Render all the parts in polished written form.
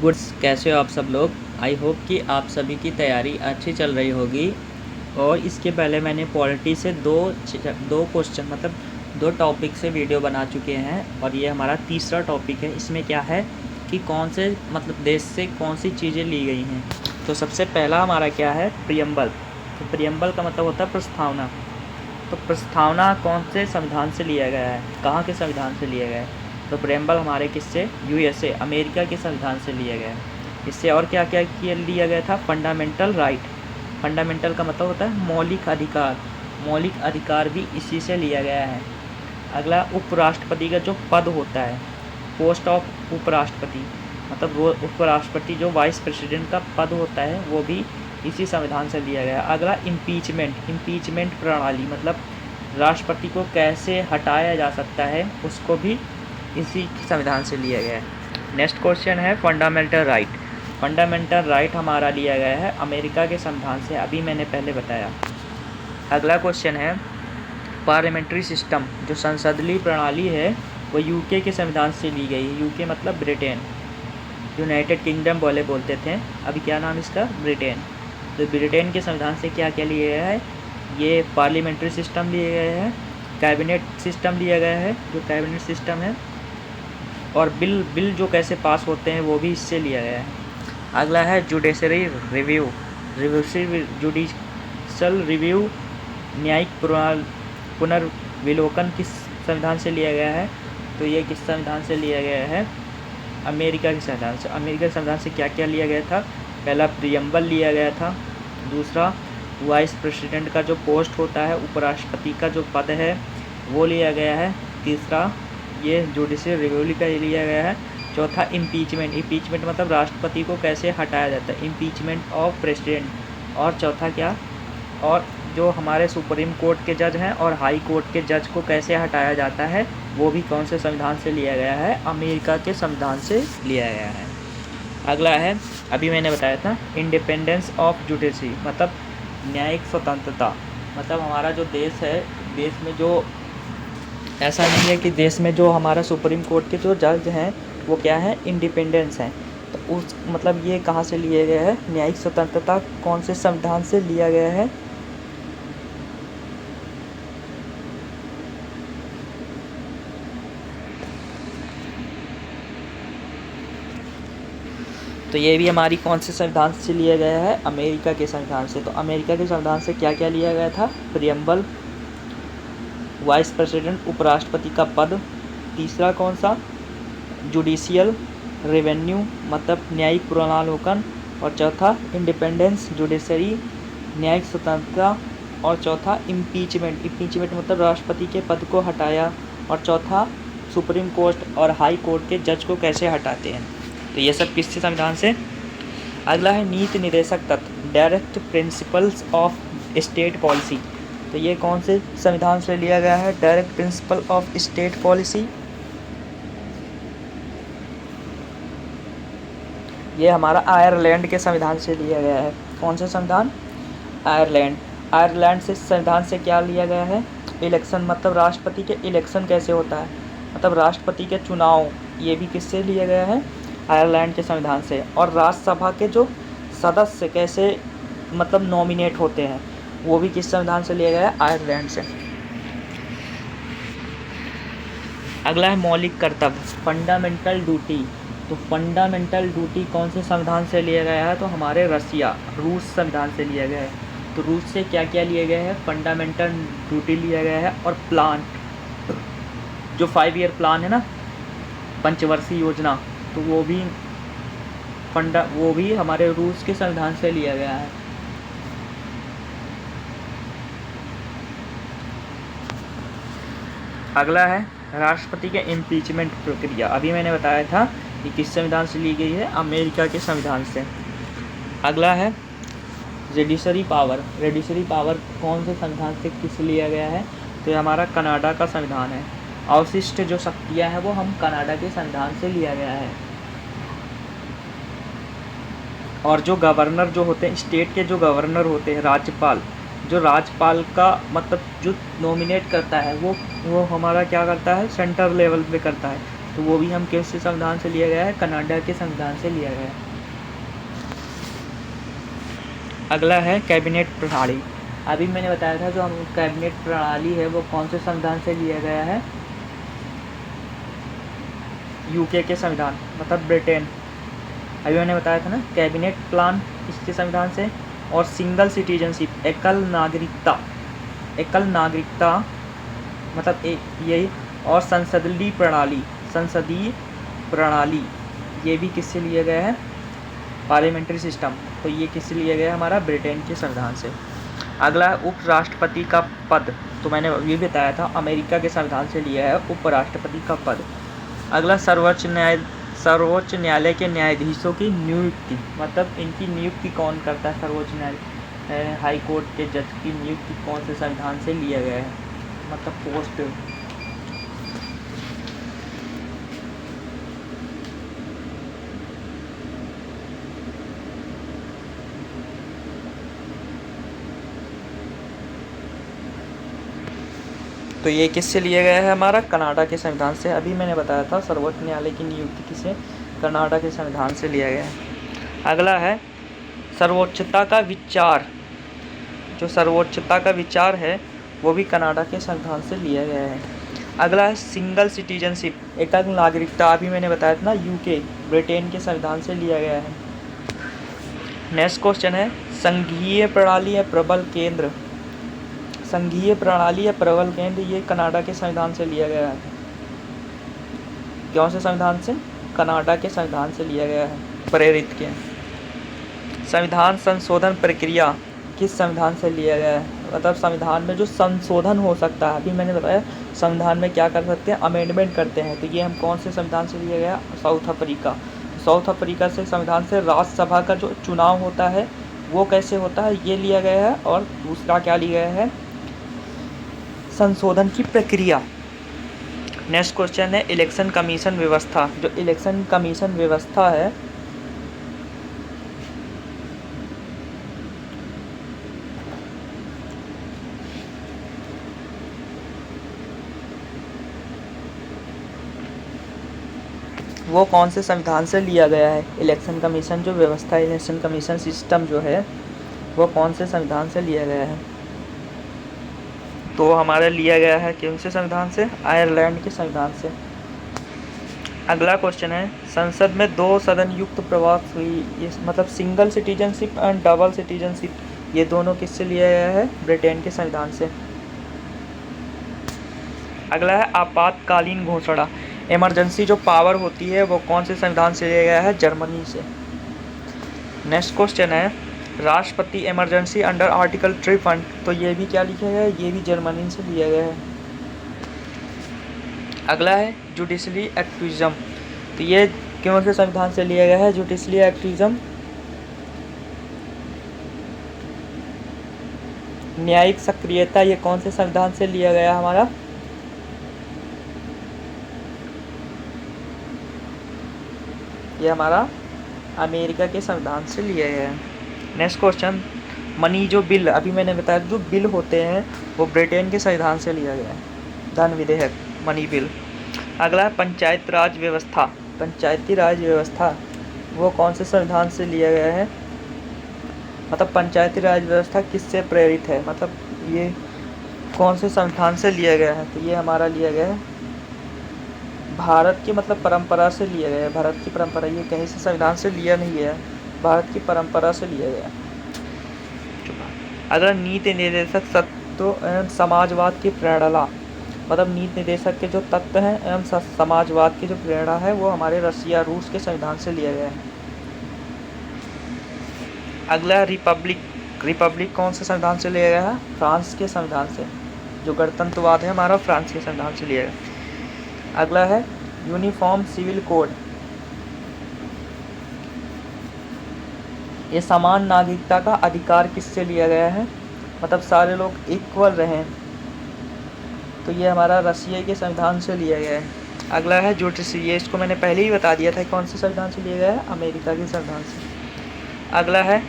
Goods, कैसे हो आप सब लोग। आई होप कि आप सभी की तैयारी अच्छी चल रही होगी। और इसके पहले मैंने पॉलिटी से दो क्वेश्चन मतलब दो टॉपिक से वीडियो बना चुके हैं और ये हमारा तीसरा टॉपिक है। इसमें क्या है कि कौन से मतलब देश से कौन सी चीज़ें ली गई हैं। तो सबसे पहला हमारा क्या है, प्रियम्बल। तो प्रियम्बल का मतलब होता है प्रस्तावना। तो प्रस्तावना कौन से संविधान से लिया गया है, कहाँ के संविधान से लिया गया है। तो प्रेम्बल हमारे किससे, यूएसए अमेरिका के संविधान से लिया गया है। इससे और क्या क्या लिया गया था, फंडामेंटल राइट। फंडामेंटल का मतलब होता है मौलिक अधिकार। मौलिक अधिकार भी इसी से लिया गया है। अगला, उपराष्ट्रपति का जो पद होता है, पोस्ट ऑफ उपराष्ट्रपति, मतलब वो उपराष्ट्रपति जो वाइस प्रेसिडेंट का पद होता है वो भी इसी संविधान से लिया गया। अगला, इम्पीचमेंट प्रणाली, मतलब राष्ट्रपति को कैसे हटाया जा सकता है, उसको भी इसी संविधान से लिया गया है। नेक्स्ट क्वेश्चन है फंडामेंटल राइट। फंडामेंटल राइट हमारा लिया गया है अमेरिका के संविधान से, अभी मैंने पहले बताया। अगला क्वेश्चन है पार्लियामेंट्री सिस्टम, जो संसदीय प्रणाली है वो यूके के संविधान से ली गई है। यूके मतलब ब्रिटेन, यूनाइटेड किंगडम बोलते थे, अभी क्या नाम इसका, ब्रिटेन। तो ब्रिटेन के संविधान से क्या क्या लिया गया है, ये पार्लियामेंट्री सिस्टम लिए गए हैं, कैबिनेट सिस्टम लिया गया है जो कैबिनेट सिस्टम है, और बिल जो कैसे पास होते हैं वो भी इससे लिया गया है। अगला है जुडिशरी रिव्यू। जुडिशल रिव्यू, न्यायिक पुनर्विलोकन किस संविधान से लिया गया है। तो ये किस संविधान से लिया गया है, अमेरिका के संविधान से। अमेरिका के संविधान से क्या क्या लिया गया था, पहला प्रियम्बल लिया गया था, दूसरा वाइस प्रेसिडेंट का जो पोस्ट होता है, उपराष्ट्रपति का जो पद है वो लिया गया है, तीसरा ये जुडिशियल रिव्यू का लिया गया है, चौथा इम्पीचमेंट मतलब राष्ट्रपति को कैसे हटाया जाता है, इम्पीचमेंट ऑफ प्रेसिडेंट, और चौथा क्या, और जो हमारे सुप्रीम कोर्ट के जज हैं और हाई कोर्ट के जज को कैसे हटाया जाता है वो भी कौन से संविधान से लिया गया है, अमेरिका के संविधान से लिया गया है। अगला है, अभी मैंने बताया था इंडिपेंडेंस ऑफ जुडिशरी, मतलब न्यायिक स्वतंत्रता। मतलब हमारा जो देश है, देश में जो ऐसा नहीं है कि देश में जो हमारा सुप्रीम कोर्ट के जो जज हैं वो क्या है, इंडिपेंडेंस हैं। तो उस मतलब ये कहाँ से लिए गया है, न्यायिक स्वतंत्रता कौन से संविधान से लिया गया है, तो ये भी हमारी कौन से संविधान से लिया गया है, अमेरिका के संविधान से। तो अमेरिका के संविधान से क्या क्या लिया गया था, प्रियम्बल, वाइस प्रेसिडेंट उपराष्ट्रपति का पद, तीसरा कौन सा, जुडिशियल रेवेन्यू मतलब न्यायिक पुनरावलोकन, और चौथा इंडिपेंडेंस जुडिशरी न्यायिक स्वतंत्रता, और चौथा इम्पीचमेंट मतलब राष्ट्रपति के पद को हटाया, और चौथा सुप्रीम कोर्ट और हाई कोर्ट के जज को कैसे हटाते हैं। तो ये सब किससे संविधान से। अगला है नीति निर्देशक तत्व, direct principles of state policy. तो ये कौन से संविधान से लिया गया है, direct principle of state policy, ये हमारा आयरलैंड के संविधान से लिया गया है। कौन सा संविधान, आयरलैंड से संविधान से क्या लिया गया है, इलेक्शन मतलब राष्ट्रपति के इलेक्शन कैसे होता है, मतलब राष्ट्रपति के चुनाव, ये भी किससे लिया गया है, आयरलैंड के संविधान से। और राज्यसभा के जो सदस्य कैसे मतलब नॉमिनेट होते हैं वो भी किस संविधान से लिया गया है, आयरलैंड से। अगला है मौलिक कर्तव्य, फंडामेंटल ड्यूटी। तो फंडामेंटल ड्यूटी कौन से संविधान से लिया गया है, तो हमारे रूस संविधान से लिया गया है। तो रूस से क्या क्या लिया गया है, फंडामेंटल ड्यूटी लिया गया है, और प्लान जो 5 ईयर प्लान है ना, पंचवर्षीय योजना, तो वो भी हमारे रूस के संविधान से लिया गया है। अगला है राष्ट्रपति के इम्पीचमेंट प्रक्रिया, अभी मैंने बताया था कि किस संविधान से ली गई है, अमेरिका के संविधान से। अगला है जुडिशरी पावर कौन से संविधान से किस लिया गया है, तो ये हमारा कनाडा का संविधान है। अवशिष्ट जो शक्तियाँ हैं वो हम कनाडा के संविधान से लिया गया है। और जो गवर्नर जो होते हैं, स्टेट के जो गवर्नर होते हैं, राज्यपाल का मतलब जो नॉमिनेट करता है वो हमारा क्या करता है, सेंटर लेवल पे करता है। तो वो भी हम किस संविधान से लिया गया है? कनाडा के संविधान से लिया गया है। अगला है कैबिनेट प्रणाली। अभी मैंने बताया था जो हम कैबिनेट प्रणाली है वो कौन से संविधान से लिया गया है? यूके के संविधान मतलब ब्रिटेन। अभी मैंने बताया था ना कैबिनेट प्लान इसके संविधान से, और सिंगल सिटीजनशिप एकल नागरिकता मतलब यही, और संसदीय प्रणाली ये भी किससे लिया गया है? Parliamentary system. तो ये किससे लिया गया है? हमारा ब्रिटेन के संविधान से। अगला उपराष्ट्रपति का पद, तो मैंने ये बताया था अमेरिका के संविधान से लिया है उपराष्ट्रपति का पद। अगला सर्वोच्च न्यायालय के न्यायाधीशों की नियुक्ति, मतलब इनकी नियुक्ति कौन करता है? सर्वोच्च न्यायालय हाई कोर्ट के जज की नियुक्ति कौन से संविधान से लिया गया है? मतलब पोस्ट। तो ये किससे लिया गया है? हमारा कनाडा के संविधान से। अभी मैंने बताया था सर्वोच्च न्यायालय की नियुक्ति किसे? कनाडा के संविधान से लिया गया है। अगला है सर्वोच्चता का विचार। जो सर्वोच्चता का विचार है वो भी कनाडा के संविधान से लिया गया है। अगला है सिंगल सिटीजनशिप एकल नागरिकता। अभी मैंने बताया था ना यूके ब्रिटेन के संविधान से लिया गया है। नेक्स्ट क्वेश्चन है संघीय प्रणाली या प्रबल केंद्र। संघीय प्रणाली या प्रबल केंद्र ये कनाडा के संविधान से लिया गया है। कौन से संविधान से? कनाडा के संविधान से लिया गया है, प्रेरित के। संविधान संशोधन प्रक्रिया किस संविधान से लिया गया है? मतलब संविधान में जो संशोधन हो सकता है, अभी मैंने बताया संविधान में क्या कर सकते हैं? अमेंडमेंट करते हैं। तो ये हम कौन से संविधान से लिया गया? South Africa. साउथ अफ्रीका से संविधान से राज्यसभा का जो चुनाव होता है वो कैसे होता है ये लिया गया है। और दूसरा क्या लिया गया है? संशोधन की प्रक्रिया। नेक्स्ट क्वेश्चन है इलेक्शन कमीशन व्यवस्था। जो इलेक्शन कमीशन व्यवस्था है वो कौन से संविधान से लिया गया है? इलेक्शन कमीशन जो व्यवस्था, इलेक्शन कमीशन सिस्टम जो है वो कौन से संविधान से लिया गया है? तो हमारा लिया गया है कौन से संविधान से? आयरलैंड के संविधान से। अगला क्वेश्चन है संसद में 2 सदन युक्त प्रवास हुई, ये मतलब single citizenship and double citizenship ये दोनों किससे लिया गया है? ब्रिटेन के संविधान से। अगला है आपातकालीन घोषणा। इमरजेंसी जो पावर होती है वो कौन से संविधान से लिया गया है? जर्मनी से। नेक्स्ट क्वेश्चन है राष्ट्रपति इमरजेंसी अंडर आर्टिकल 53। तो ये भी क्या लिखा गया है? ये भी जर्मनी से लिया गया है। अगला है जुडिशरी एक्टिविज्म। तो ये कौन से संविधान से लिया गया है? जुडिशरी एक्टिविज्म न्यायिक सक्रियता ये कौन से संविधान से लिया गया हमारा? ये हमारा अमेरिका के संविधान से लिया गया है। नेक्स्ट क्वेश्चन मनी जो बिल, अभी मैंने बताया जो बिल होते हैं वो ब्रिटेन के संविधान से लिया गया है। धन विधेयक मनी बिल। अगला है पंचायत राज व्यवस्था। पंचायती राज व्यवस्था वो कौन से संविधान से लिया गया है? मतलब पंचायती राज व्यवस्था किससे प्रेरित है? मतलब ये कौन से संविधान से लिया गया है? तो ये हमारा लिया गया है भारत की मतलब परंपरा से लिया गया है। भारत की परंपरा, ये कहीं से संविधान से लिया नहीं गया, भारत की परंपरा से लिया गया। अगर नीति निर्देशक तत्व एवं समाजवाद की प्रेरणा, मतलब नीति निर्देशक के जो तत्व हैं एवं समाजवाद की जो प्रेरणा है वो हमारे रसिया रूस के संविधान से लिया गया है। अगला रिपब्लिक कौन से संविधान से लिया गया है? फ्रांस के संविधान से। जो गणतंत्रवाद है हमारा फ्रांस के संविधान से लिया गया। अगला है यूनिफॉर्म सिविल कोड। ये समान नागरिकता का अधिकार किससे लिया गया है? मतलब सारे लोग इक्वल रहें, तो ये हमारा रसिया के संविधान से लिया गया है। अगला है जुडिशरी, ये इसको मैंने पहले ही बता दिया था कौन से संविधान से लिया गया है? अमेरिका के संविधान से। अगला है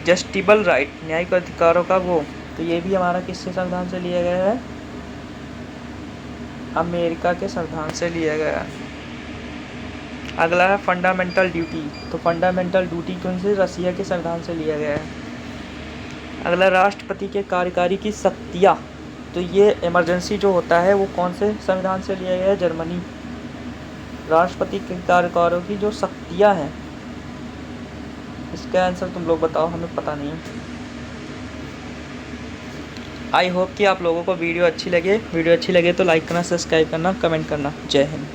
जस्टिबल राइट, न्यायिक अधिकारों का वो, तो ये भी हमारा किससे संविधान से लिया गया है? अमेरिका के संविधान से लिया गया है। अगला है फंडामेंटल ड्यूटी। तो फंडामेंटल ड्यूटी कौन से रसिया के संविधान से लिया गया है। अगला राष्ट्रपति के कार्यकारी की शक्तियाँ। तो ये इमरजेंसी जो होता है वो कौन से संविधान से लिया गया है, जर्मनी। राष्ट्रपति के कार्यकारों की जो शक्तियाँ हैं, इसका आंसर तुम लोग बताओ, हमें पता नहीं है। आई होप कि आप लोगों को वीडियो अच्छी लगे तो लाइक करना, सब्सक्राइब करना, कमेंट करना। जय हिंद।